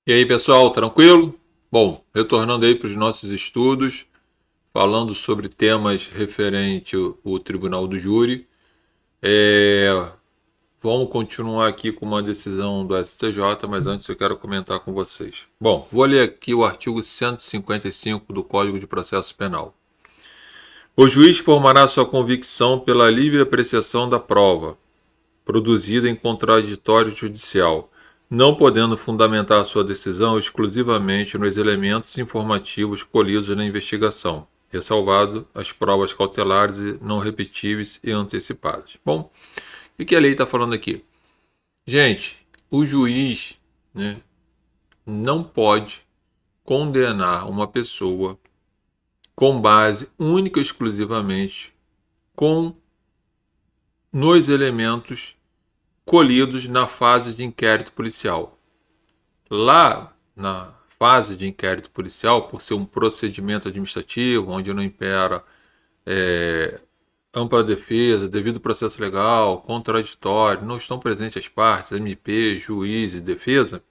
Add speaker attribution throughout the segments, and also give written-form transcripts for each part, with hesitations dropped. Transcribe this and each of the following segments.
Speaker 1: E aí, pessoal, tranquilo? Bom, retornando aí para os nossos estudos, falando sobre temas referente ao Tribunal do Júri. É, Vamos continuar aqui com uma decisão do STJ, mas antes eu quero comentar com vocês. Bom, vou ler aqui o artigo 155 do Código de Processo Penal. O juiz formará sua convicção pela livre apreciação da prova, produzida em contraditório judicial, não podendo fundamentar sua decisão exclusivamente nos elementos informativos colhidos na investigação, ressalvado as provas cautelares e não repetíveis e antecipadas. Bom, o que a lei está falando aqui? Gente, o juiz, né, não pode condenar uma pessoa com base única e exclusivamente com nos elementos colhidos na fase de inquérito policial. Lá na fase de inquérito policial, por ser um procedimento administrativo, onde não impera ampla defesa, devido processo legal, contraditório, não estão presentes as partes, MP, juiz e defesa,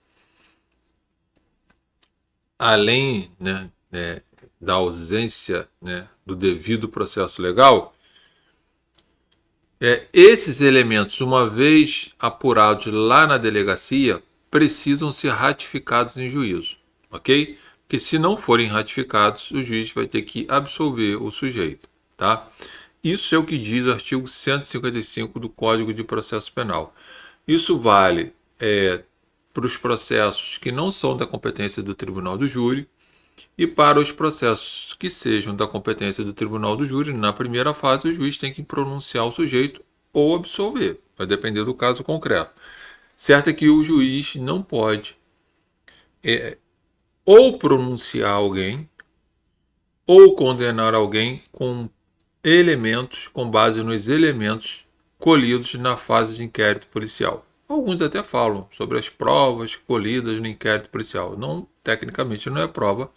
Speaker 1: além, né, da ausência, né, do devido processo legal, esses elementos, uma vez apurados lá na delegacia, precisam ser ratificados em juízo, ok? Porque se não forem ratificados, o juiz vai ter que absolver o sujeito, tá? Isso é o que diz o artigo 155 do Código de Processo Penal. Isso vale para os processos que não são da competência do Tribunal do Júri, e para os processos que sejam da competência do Tribunal do Júri, na primeira fase, o juiz tem que pronunciar o sujeito ou absolver, vai depender do caso concreto. Certo é que o juiz não pode ou pronunciar alguém ou condenar alguém com elementos, com base nos elementos colhidos na fase de inquérito policial. Alguns até falam sobre as provas colhidas no inquérito policial. Não, tecnicamente não é prova,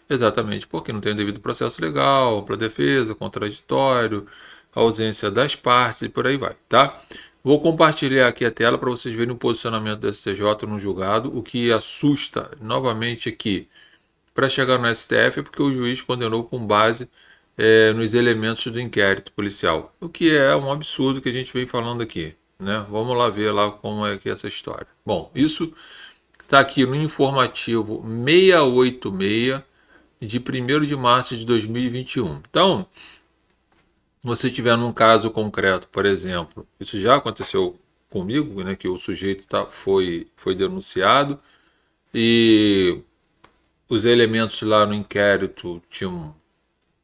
Speaker 1: exatamente porque não tem o devido processo legal, para defesa, contraditório, ausência das partes e por aí vai, tá? Vou compartilhar aqui a tela para vocês verem o posicionamento do STJ no julgado. O que assusta novamente aqui para chegar no STF é porque o juiz condenou com base nos elementos do inquérito policial, o que é um absurdo que a gente vem falando aqui, né? Vamos lá ver lá como é que é essa história. Bom, isso está aqui no informativo 686 de 1º de março de 2021. Então, se você tiver num caso concreto, por exemplo, isso já aconteceu comigo, né, que o sujeito foi denunciado e os elementos lá no inquérito tinham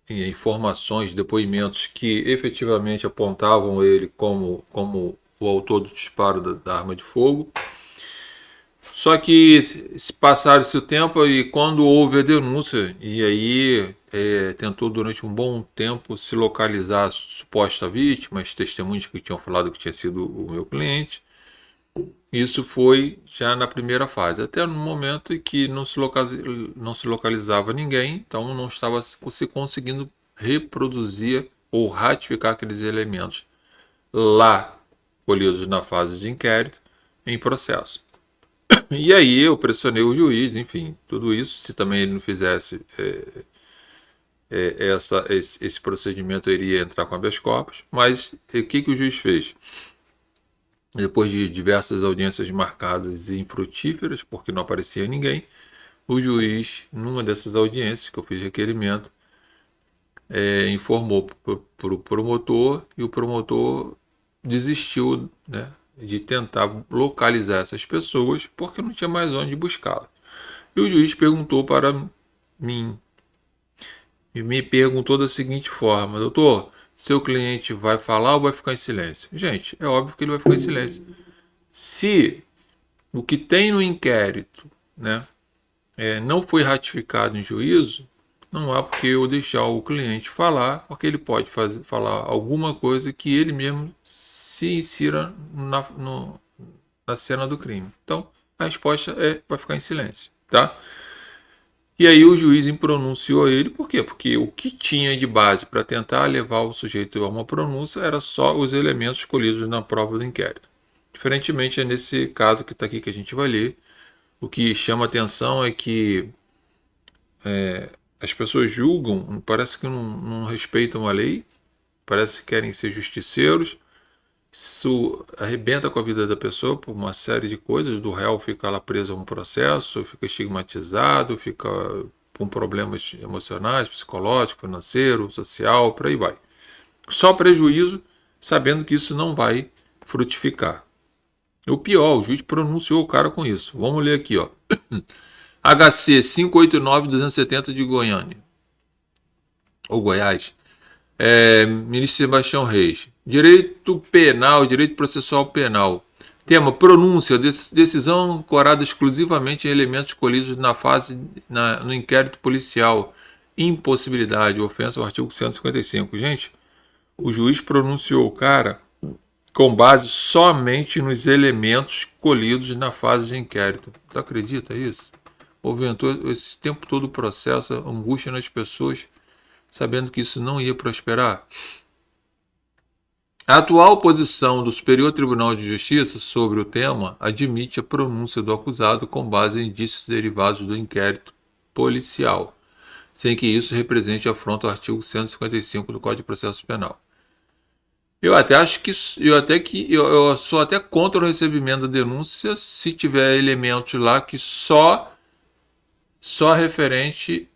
Speaker 1: informações, depoimentos que efetivamente apontavam ele como o autor do disparo da arma de fogo. Só que se passaram-se o tempo e quando houve a denúncia, e aí tentou durante um bom tempo se localizar a suposta vítima, as testemunhas que tinham falado que tinha sido o meu cliente, isso foi já na primeira fase, até no momento em que não se localizava ninguém, então não estava se conseguindo reproduzir ou ratificar aqueles elementos lá colhidos na fase de inquérito em processo. E aí eu pressionei o juiz, enfim, tudo isso, se também ele não fizesse esse procedimento, eu iria entrar com habeas corpus, mas o que o juiz fez? Depois de diversas audiências marcadas e infrutíferas, porque não aparecia ninguém, o juiz, numa dessas audiências que eu fiz requerimento, informou para o promotor e o promotor desistiu, né, de tentar localizar essas pessoas porque não tinha mais onde buscá-las. E o juiz perguntou para mim, e me perguntou da seguinte forma: doutor, seu cliente vai falar ou vai ficar em silêncio? Gente, é óbvio que ele vai ficar em silêncio. Se o que tem no inquérito, né, não foi ratificado em juízo, não há por que eu deixar o cliente falar, porque ele pode falar alguma coisa que ele mesmo se insira na cena do crime. Então, a resposta vai ficar em silêncio, tá? E aí o juiz pronunciou ele, por quê? Porque o que tinha de base para tentar levar o sujeito a uma pronúncia era só os elementos escolhidos na prova do inquérito. Diferentemente é nesse caso que está aqui que a gente vai ler, O que chama atenção é que as pessoas julgam, parece que não respeitam a lei, parece que querem ser justiceiros. Isso arrebenta com a vida da pessoa por uma série de coisas. Do réu fica lá preso a um processo, fica estigmatizado, fica com problemas emocionais, psicológicos, financeiro, social, por aí vai. Só prejuízo, sabendo que isso não vai frutificar. O pior, o juiz pronunciou o cara com isso. Vamos ler aqui, ó. HC 589-270 de Goiânia, ou Goiás. Ministro Sebastião Reis. Direito penal, direito processual penal. Tema: pronúncia, decisão ancorada exclusivamente em elementos colhidos na fase, no inquérito policial. Impossibilidade, ofensa ao artigo 155. Gente, o juiz pronunciou o cara com base somente nos elementos colhidos na fase de inquérito. Tu acredita isso? Movimentou esse tempo todo o processo, angústia nas pessoas, sabendo que isso não ia prosperar. A atual posição do Superior Tribunal de Justiça sobre o tema admite a pronúncia do acusado com base em indícios derivados do inquérito policial, sem que isso represente afronta ao artigo 155 do Código de Processo Penal. Eu até acho que eu sou até contra o recebimento da denúncia se tiver elementos lá que só referente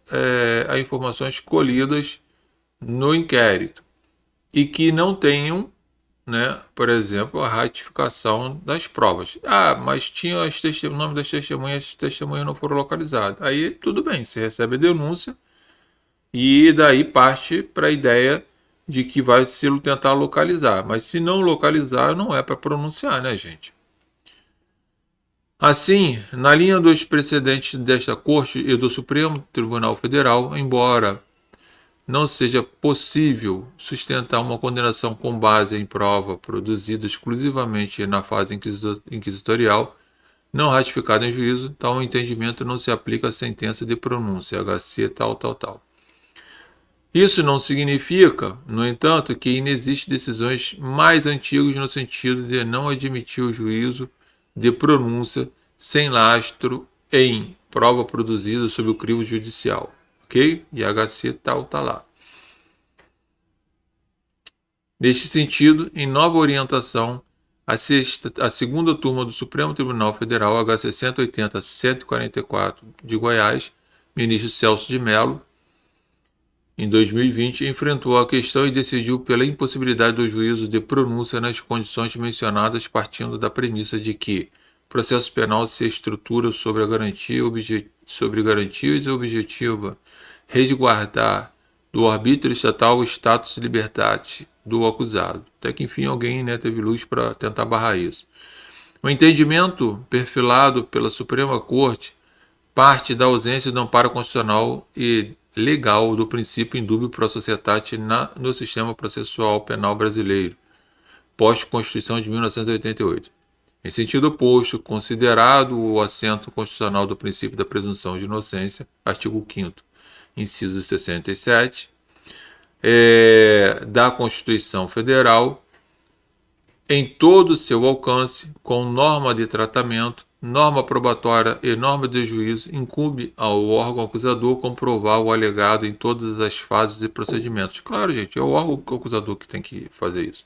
Speaker 1: a informações colhidas no inquérito e que não tenham, né, por exemplo, a ratificação das provas. Mas tinha o nome das testemunhas, as testemunhas não foram localizadas. Aí tudo bem, você recebe a denúncia e daí parte para a ideia de que vai se tentar localizar. Mas se não localizar, não é para pronunciar, né, gente? Assim, na linha dos precedentes desta Corte e do Supremo Tribunal Federal, embora não seja possível sustentar uma condenação com base em prova produzida exclusivamente na fase inquisitorial, não ratificada em juízo, tal entendimento não se aplica à sentença de pronúncia, HC tal. Isso não significa, no entanto, que inexistem decisões mais antigas no sentido de não admitir o juízo de pronúncia sem lastro em prova produzida sob o crivo judicial. Ok? E HC tal está lá. Neste sentido, em nova orientação, a segunda turma do Supremo Tribunal Federal, HC 180-144 de Goiás, ministro Celso de Mello, em 2020, enfrentou a questão e decidiu pela impossibilidade do juízo de pronúncia nas condições mencionadas, partindo da premissa de que o processo penal se estrutura sobre garantias e objetiva resguardar do arbítrio estatal o status libertate do acusado. Até que, enfim, alguém, né, teve luz para tentar barrar isso. O entendimento perfilado pela Suprema Corte parte da ausência do amparo constitucional e legal do princípio indúbio pro societate no sistema processual penal brasileiro, pós-Constituição de 1988. Em sentido oposto, considerado o assento constitucional do princípio da presunção de inocência, artigo 5º, inciso 67, da Constituição Federal, em todo o seu alcance, com norma de tratamento, norma probatória e norma de juízo, incumbe ao órgão acusador comprovar o alegado em todas as fases de procedimentos. Claro, gente, é o órgão acusador que tem que fazer isso.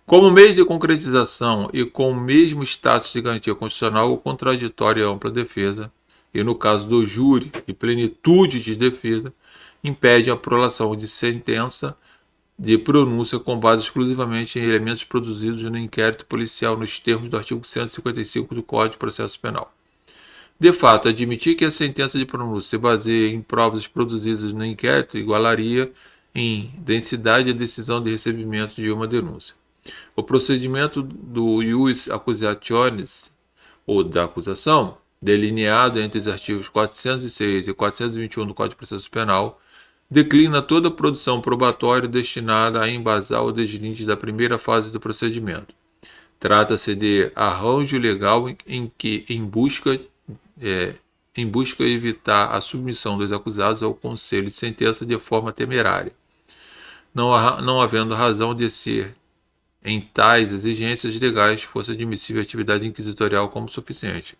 Speaker 1: Como meio de concretização e com o mesmo status de garantia constitucional, o contraditório e ampla defesa, e no caso do júri e plenitude de defesa, impede a prolação de sentença de pronúncia com base exclusivamente em elementos produzidos no inquérito policial nos termos do artigo 155 do Código de Processo Penal. De fato, admitir que a sentença de pronúncia se baseia em provas produzidas no inquérito igualaria em densidade a decisão de recebimento de uma denúncia. O procedimento do ius accusationis, ou da acusação, delineado entre os artigos 406 e 421 do Código de Processo Penal, declina toda a produção probatória destinada a embasar o deslinde da primeira fase do procedimento. Trata-se de arranjo legal em busca de evitar a submissão dos acusados ao conselho de sentença de forma temerária, não havendo razão de ser em tais exigências legais fosse admissível a atividade inquisitorial como suficiente.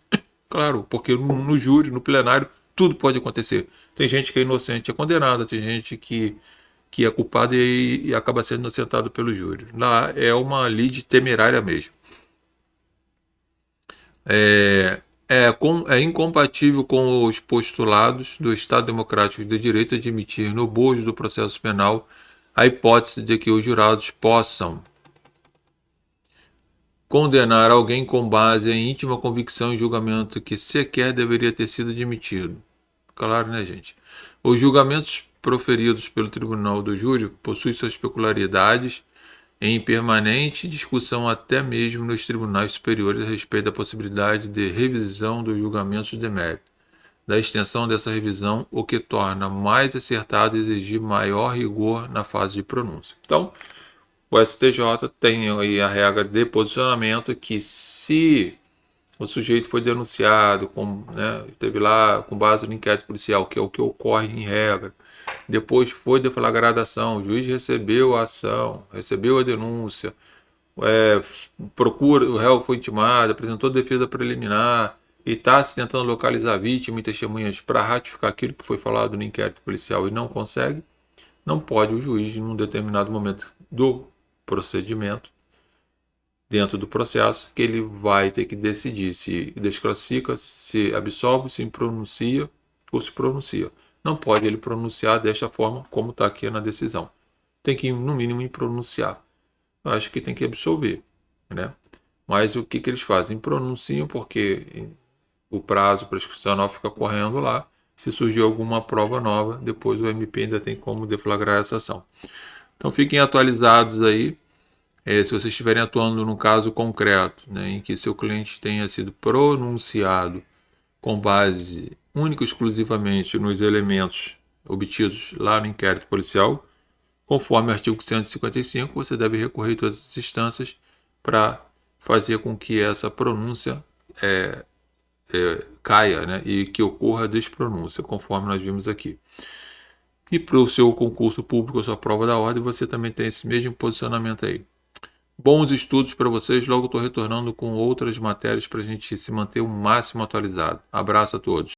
Speaker 1: Claro, porque no júri, no plenário, tudo pode acontecer. Tem gente que é inocente e é condenada, tem gente que é culpada e acaba sendo inocentado pelo júri. Lá é uma lide temerária mesmo. É incompatível com os postulados do Estado Democrático de Direito admitir no bojo do processo penal a hipótese de que os jurados possam condenar alguém com base em íntima convicção e julgamento que sequer deveria ter sido admitido. Claro, né, gente? Os julgamentos proferidos pelo tribunal do júri possuem suas peculiaridades em permanente discussão até mesmo nos tribunais superiores a respeito da possibilidade de revisão dos julgamentos de mérito, da extensão dessa revisão, o que torna mais acertado exigir maior rigor na fase de pronúncia. Então, o STJ tem aí a regra de posicionamento que se o sujeito foi denunciado, teve lá com base no inquérito policial, que é o que ocorre em regra, depois foi deflagrada a ação, o juiz recebeu a ação, recebeu a denúncia, o réu foi intimado, apresentou defesa preliminar e está se tentando localizar a vítima e testemunhas para ratificar aquilo que foi falado no inquérito policial e não consegue, não pode o juiz, em um determinado momento do procedimento, dentro do processo, que ele vai ter que decidir se desclassifica, se absolve, se pronuncia ou se pronuncia. Não pode ele pronunciar desta forma como está aqui na decisão. Tem que, no mínimo, pronunciar. Eu acho que tem que absolver, né? Mas o que eles fazem? Pronunciam porque o prazo prescricional fica correndo lá. Se surgir alguma prova nova, depois o MP ainda tem como deflagrar essa ação. Então fiquem atualizados aí. Se vocês estiverem atuando num caso concreto, né, em que seu cliente tenha sido pronunciado com base única e exclusivamente nos elementos obtidos lá no inquérito policial, conforme o artigo 155, você deve recorrer a todas as instâncias para fazer com que essa pronúncia caia, né, e que ocorra a despronúncia, conforme nós vimos aqui. E para o seu concurso público, a sua prova da ordem, você também tem esse mesmo posicionamento aí. Bons estudos para vocês. Logo estou retornando com outras matérias para a gente se manter o máximo atualizado. Abraço a todos.